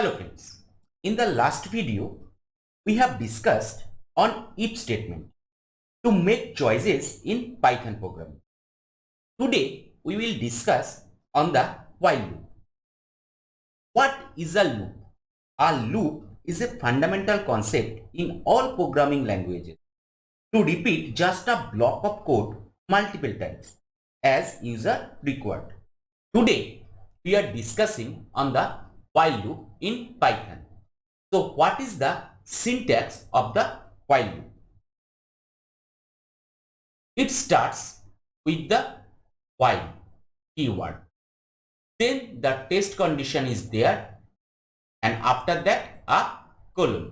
Hello friends, in the last video we have discussed on if statement to make choices in Python programming. Today we will discuss on the while loop. What is a loop? A loop is a fundamental concept in all programming languages to repeat just a block of code multiple times as user required. Today we are discussing on the while loop in Python. So what is the syntax of the while loop? It starts with the while keyword. Then the test condition is there, and after that a colon,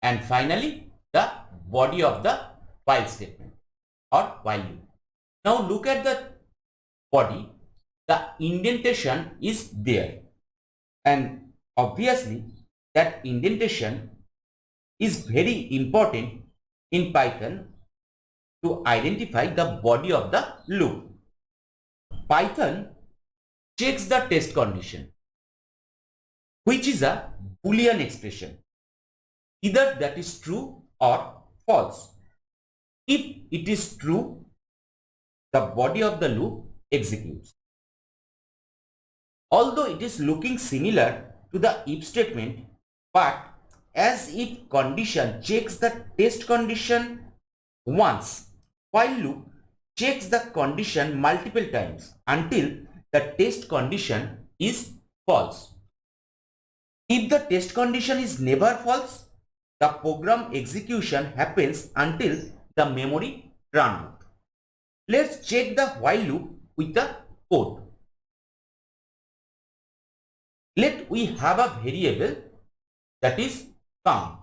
and finally the body of the while statement or while loop. Now look at the body. The indentation is there, and obviously that indentation is very important in Python to identify the body of the loop. Python checks the test condition, which is a Boolean expression, either that is true or false. If it is true, the body of the loop executes. Although it is looking similar to the if statement, but as if condition checks the test condition once, while loop checks the condition multiple times until the test condition is false. If the test condition is never false, the program execution happens until the memory run out. Let's check the while loop with the code. Let we have a variable that is count,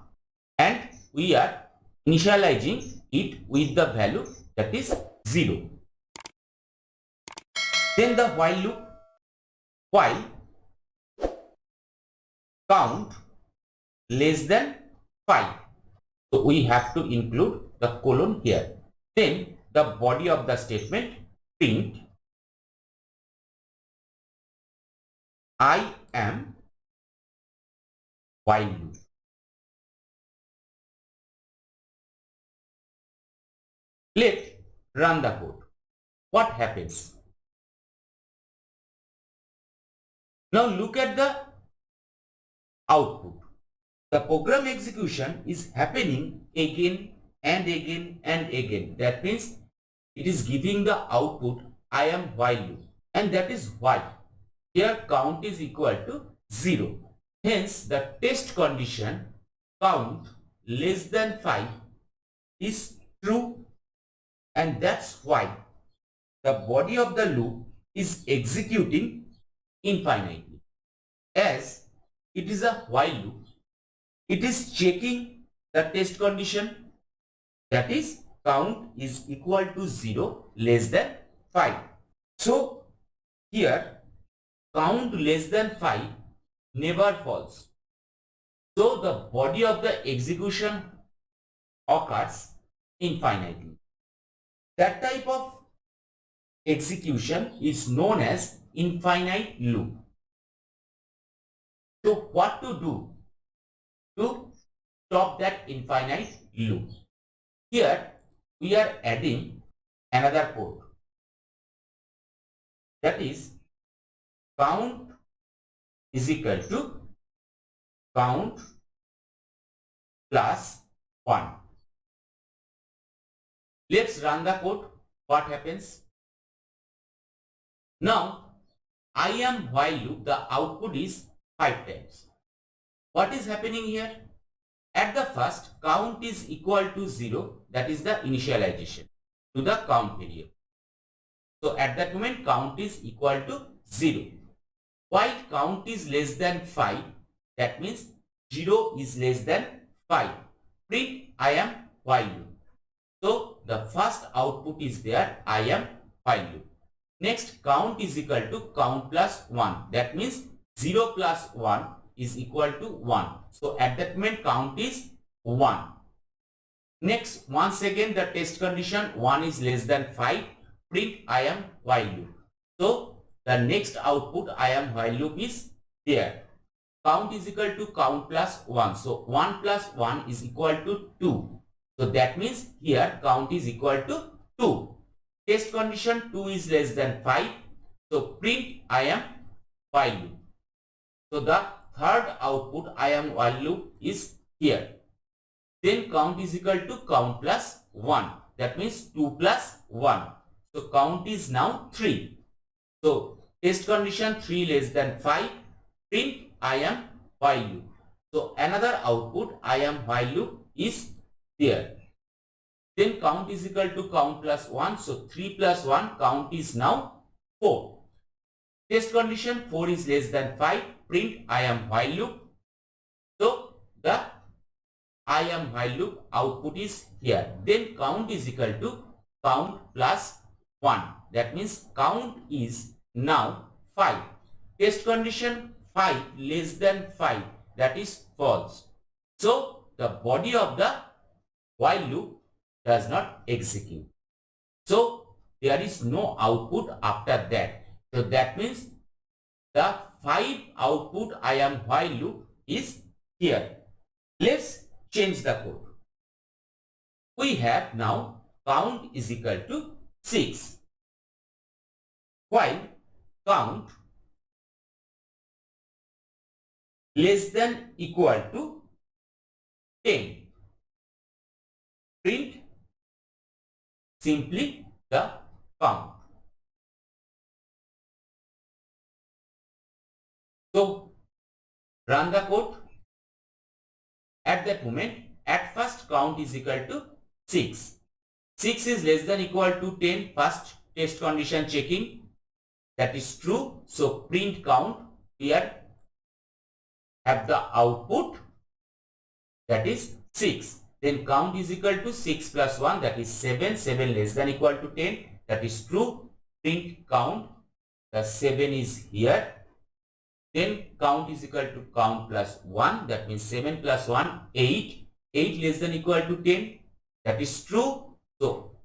and we are initializing it with the value that is 0. Then the while loop, while count less than 5. So we have to include the colon here. Then the body of the statement, print I am while loop. Let's run the code. What happens? Now look at the output. The program execution is happening again and again and again. That means it is giving the output I am while loop, and that is why here count is equal to 0. Hence the test condition count less than 5 is true, and that's why the body of the loop is executing infinitely. As it is a while loop, it is checking the test condition, that is count is equal to 0 less than 5. So here count less than 5 never false. So the body of the execution occurs infinitely. That type of execution is known as infinite loop. So what to do to stop that infinite loop? Here we are adding another code, that is count is equal to count plus 1. Let's run the code. What happens? Now I am while loop, the output is 5 times. What is happening here? At the first, count is equal to 0, that is the initialization to the count variable. So at that moment count is equal to 0. While count is less than 5, that means 0 is less than 5. Print I am while loop. So the first output is there, I am while loop. Next, count is equal to count plus 1. That means 0 plus 1 is equal to 1. So at that moment count is 1. Next, once again the test condition 1 is less than 5. Print I am while loop. So the next output I am while loop is there. count is equal to count plus 1. So 1 plus 1 is equal to 2. So that means here count is equal to 2. Test condition 2 is less than 5. So print I am while loop. So the third output I am while loop is here. Then count is equal to count plus 1. That means 2 plus 1. So count is now 3. So test condition 3 less than 5. Print I am while loop. So another output I am while loop is there. Then count is equal to count plus 1. So 3 plus 1 count is now 4. Test condition 4 is less than 5. Print I am while loop. So the I am while loop output is here. Then count is equal to count plus 1. That means count is now 5. Test condition 5 less than 5. That is false. So the body of the while loop does not execute. So there is no output after that. So that means the 5 output I am while loop is here. Let's change the code. We have now count is equal to 6. While count less than equal to 10. Print simply the count. So run the code. At that moment, at first count is equal to 6. 6 is less than equal to 10. First test condition checking. That is true. So print count here have the output that is 6. Then count is equal to 6 plus 1, that is 7. 7 less than equal to 10. That is true. Print count. The 7 is here. Then count is equal to count plus 1. That means 7 plus 1, 8. 8 less than equal to 10. That is true. So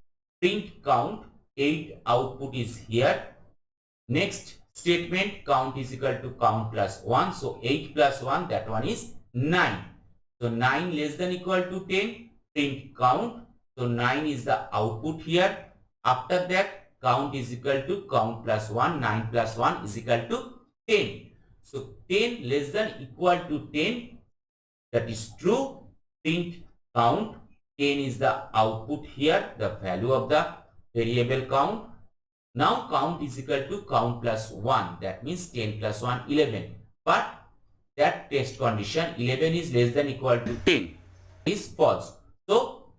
print count. 8 output is here. Next statement, count is equal to count plus 1. So 8 plus 1, that one is 9. So 9 less than equal to 10. Print count. So 9 is the output here. After that, count is equal to count plus 1. 9 plus 1 is equal to 10. So 10 less than equal to 10. That is true. Print count. 10 is the output here, the value of the variable count. Now count is equal to count plus 1. That means 10 plus 1, 11. But that test condition 11 is less than equal to 10 is false. So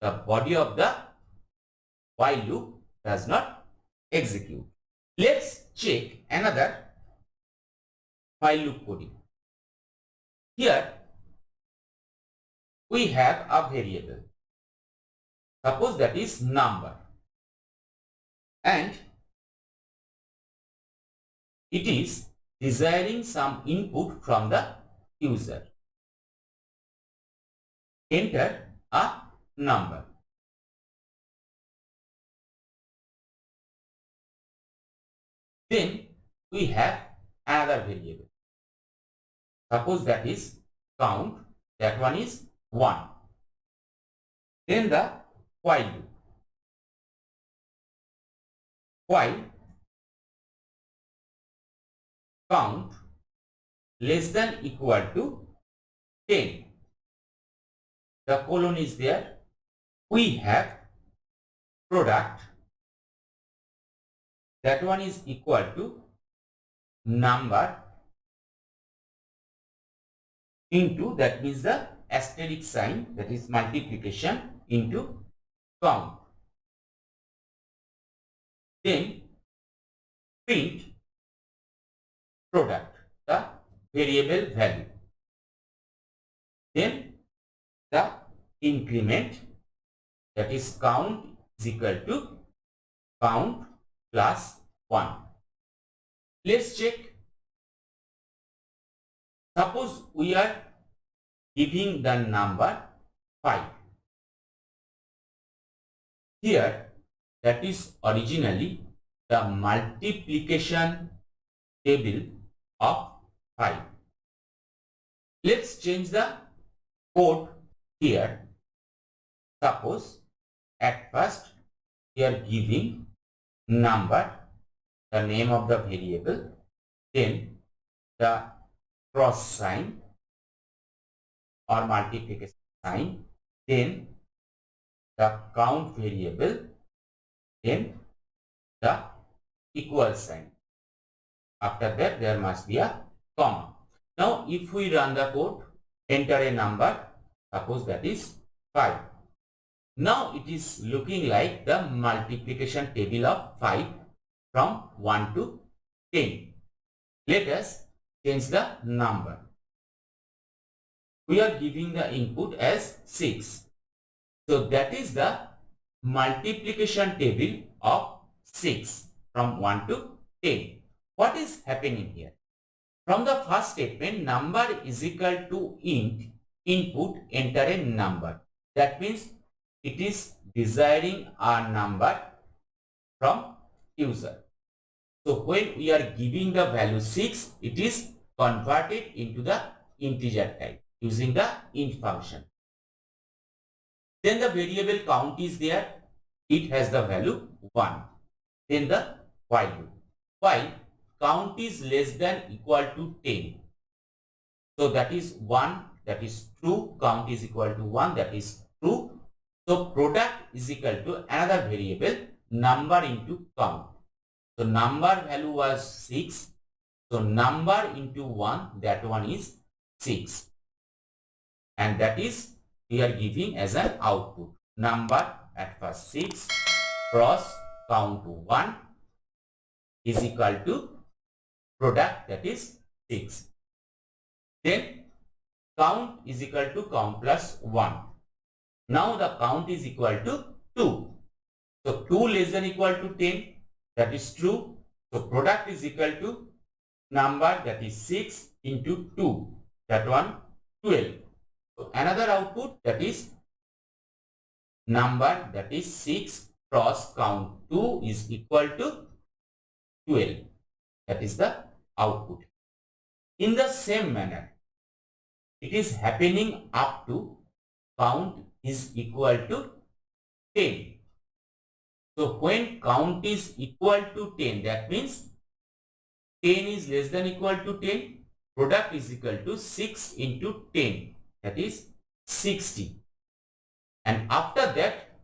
the body of the while loop does not execute. Let's check another while loop coding. Here we have a variable. Suppose that is number. And it is desiring some input from the user. Enter a number. Then we have another variable. Suppose that is count. That one is 1. Then the while loop. While count less than equal to 10. The colon is there. We have product. That one is equal to number into, that means the asterisk sign, that is multiplication, into count. Then print product, the variable value. Then the increment, that is count is equal to count plus 1. Let's check. Suppose we are giving the number 5. Here, that is originally the multiplication table of 5. Let's change the code here. Suppose at first we are giving number, the name of the variable, then the cross sign or multiplication sign, then the count variable, then the equal sign. After that there must be a comma. Now if we run the code, enter a number, suppose that is 5. Now it is looking like the multiplication table of 5 from 1 to 10. Let us change the number. We are giving the input as 6. So that is the multiplication table of 6 from 1 to 10. What is happening here? From the first statement, number is equal to int, input, enter a number. That means it is desiring a number from user. So when we are giving the value 6, it is converted into the integer type using the int function. Then the variable count is there. It has the value 1. Then the while loop. While count is less than equal to 10. So that is 1, that is true. Count is equal to 1, that is true. So product is equal to another variable, number into count. So number value was 6. So number into 1, that one is 6. And that is we are giving as an output. Number at first 6 cross count 1 is equal to product, that is 6. Then count is equal to count plus 1. Now the count is equal to 2. So 2 less than equal to 10, that is true. So product is equal to number, that is 6 into 2, that one 12. So another output, that is number, that is 6 cross count 2 is equal to 12. That is the output. In the same manner, it is happening up to count is equal to 10. So when count is equal to 10, that means 10 is less than equal to 10. Product is equal to 6 into 10, that is 60. And after that,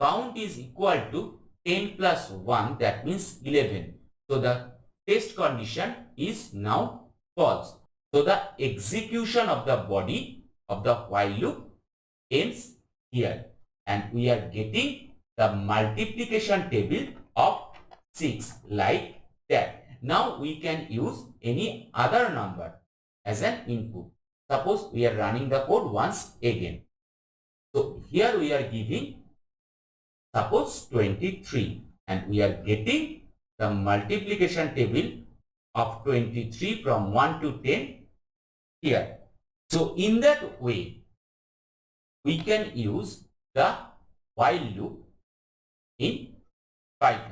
count is equal to 10 plus 1, that means 11. So the test condition is now false. So the execution of the body of the while loop ends here. And we are getting the multiplication table of 6 like that. Now we can use any other number as an input. Suppose we are running the code once again. So here we are giving suppose 23 and we are getting the multiplication table of 23 from 1 to 10 here. So in that way, we can use the while loop in Python.